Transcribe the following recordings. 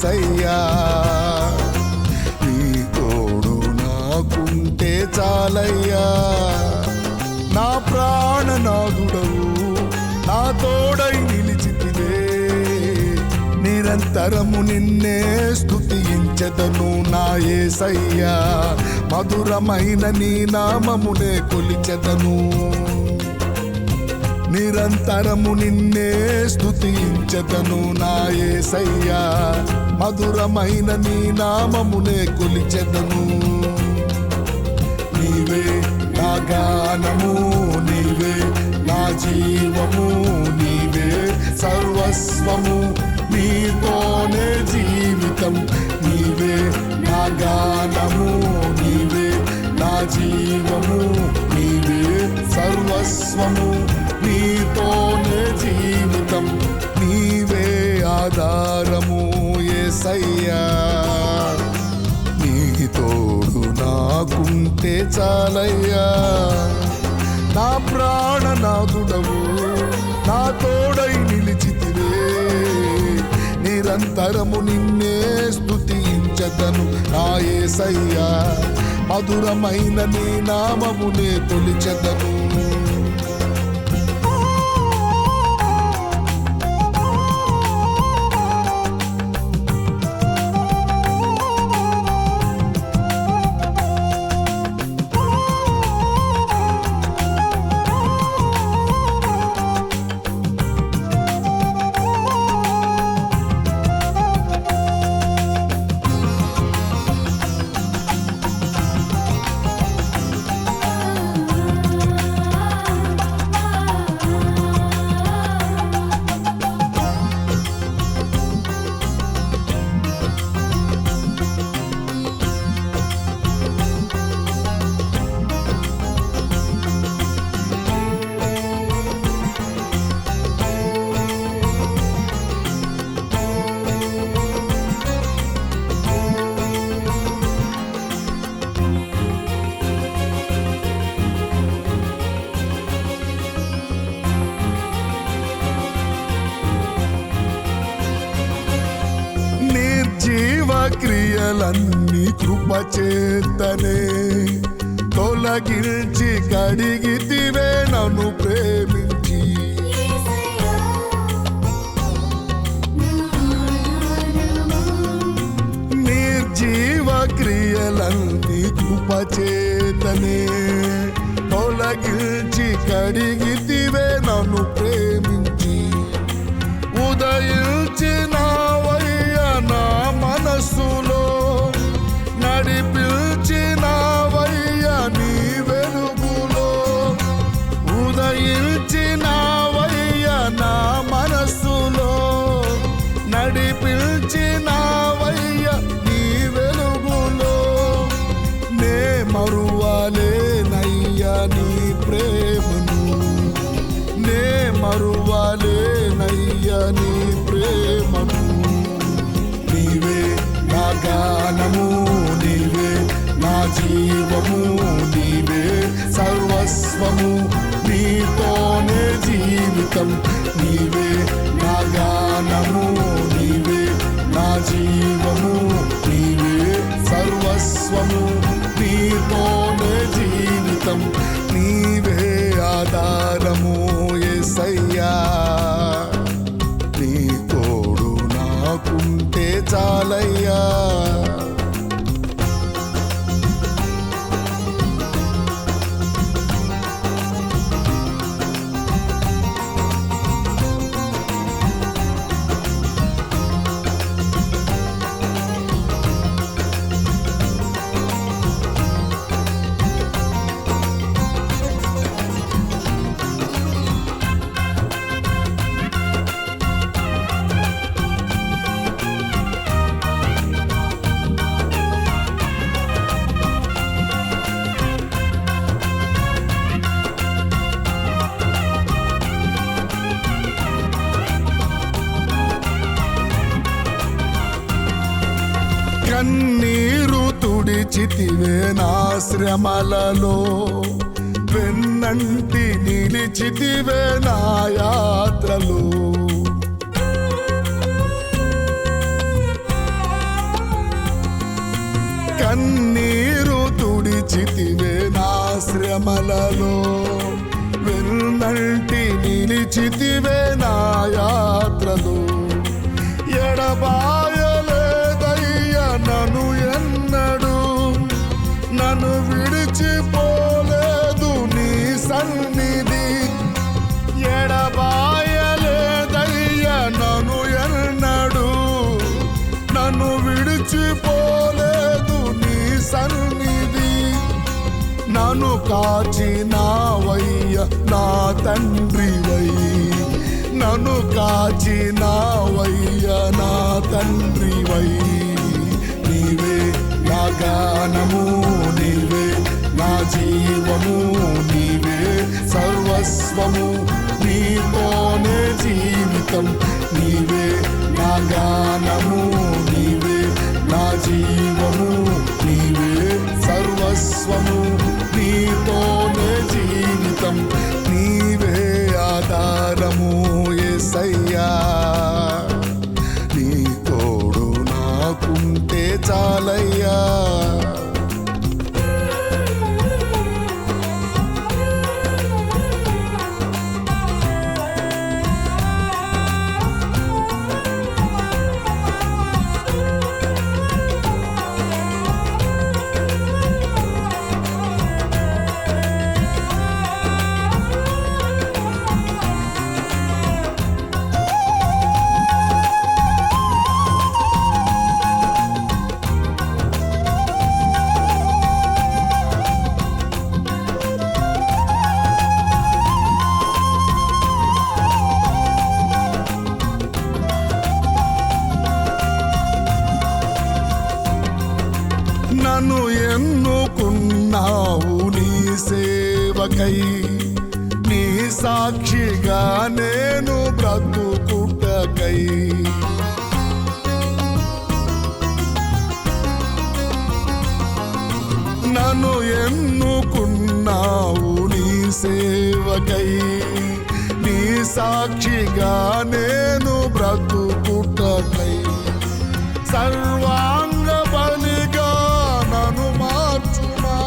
యేసయ్యా. నీ తోడు నాకుంటే చాలయ్యా. నా ప్రాణనాథుడవు నా తోడై నిలిచితివే. నిరంతరము నిన్నే స్తుతించెదను నా యేసయ్యా. మధురమైన నీ నామమునే కొలిచెదను. నిరంతరము నిన్నే స్తుతించెదను నా యేసయ్యా. మధురమైన నీ నామమునే కొలిచెదను. నీవే నా గానము, నీవే నా జీవము, నీవే సర్వస్వము, నీతోనే జీవితం. నీవే నా గానము, నీవే నా జీవము, నీవే సర్వస్వము, నీతోనే జీవితం. నీవే ఆధారము యేసయ్యా. నీ తోడు నాకుంటే చాలయ్యా. నా ప్రాణనాథుడవు నా తోడై నిలిచితివే. నిరంతరము నిన్నే స్తుతించెదను నా యేసయ్యా. మధురమైన నీ నామమునే కొలిచెదను. క్రియలన్నీ కృపచేతనే తొలగించి కడిగితివే నన్ను ప్రేమించి. నిర్జీవ క్రియలన్నీ కృపచేతనే తొలగించి కడిగితివే నన్ను ప్రేమించి. ఉదయించినావయ్యా నా మనస్సులో, నడిపించినావయ్యా నీ వెలుగులో. ఉదయించినావయ్యా నా మనస్సులో, నడిపించినావయ్యా నీ వెలుగులో. నే మరువలేనయ్యా నీ ప్రేమను, నే మరువలేనయ్యా నీ ప్రేమను. నీవే నా గానము, నీవే నా జీవము, నీవే సర్వస్వము, నీతోనే జీవితం. నీవే నా గానము, నీవే నా జీవము, నీవే సర్వస్వము, నీతోనే జీవితం. నీవే ఆధారము యేసయ్యా. నీ తోడు నాకుంటే చాలయ్యా. కన్నీరు తుడిచితివే నా శ్రమలలో, వెన్నంటి నిలిచితివే నా యాత్రలో. కన్నీరు తుడిచితివే నా శ్రమలలో, వెన్నంటి నిలిచితివే నా యాత్రలో. ఎడబాయలేదయ్య నన్ను ఎన్నడు, నన్ను విడిచిపోలేదు నీ సన్నిధి. ఎడబాయలేదయ్య నన్ను ఎన్నడు, నన్ను విడిచిపోలేదు నీ సన్నిధి. నన్ను కాచినావయ్య నా తండ్రివై, నన్ను కాచినావయ్య నా తండ్రివై. నీవే నా గానము, నీవే నా జీవము, నీవే సర్వస్వము, నీతోనే జీవితం. నీవే నా గానము, నీవే నా జీవము, నీవే సర్వస్వము, నీతోనే జీవితం. నీవే ఆధారము యేసయ్యా, నీ తోడు నాకుంటే చాలయ్యా. నన్ను ఎన్నుకున్నావు నీ సేవకై, నీ సాక్షిగా నేను బ్రతుకుటకై. నన్ను ఎన్నుకున్నావు నీ సేవకై, నీ సాక్షిగా నేను బ్రతుకుటకై. సర్వాంగ బలిగా నన్ను మార్చుమా,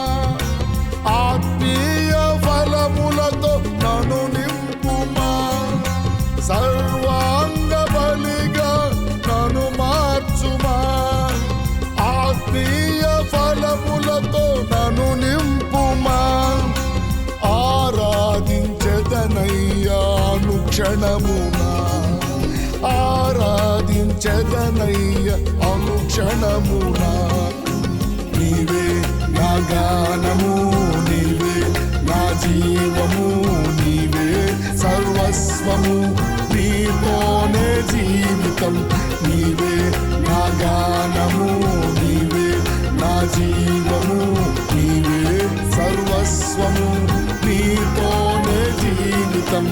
ఆత్మీయ ఫలములతో నన్ను నింపుమా. సర్వాంగ బలిగా నన్ను మార్చుమా, ఆత్మీయ ఫలములతో నన్ను నింపుమా. ఆరాధించెదనయ్యా అనుక్షణమునా, ఆరాధించెదనయ్య అనుక్షణమునా. నీవే నా గానము, నీవే నా జీవము, నీవే సర్వస్వము, నీతోనే జీవితం. నీవే నా గానము, నీవే నా జీవము, నీవే సర్వస్వము, నీతోనే జీవితం.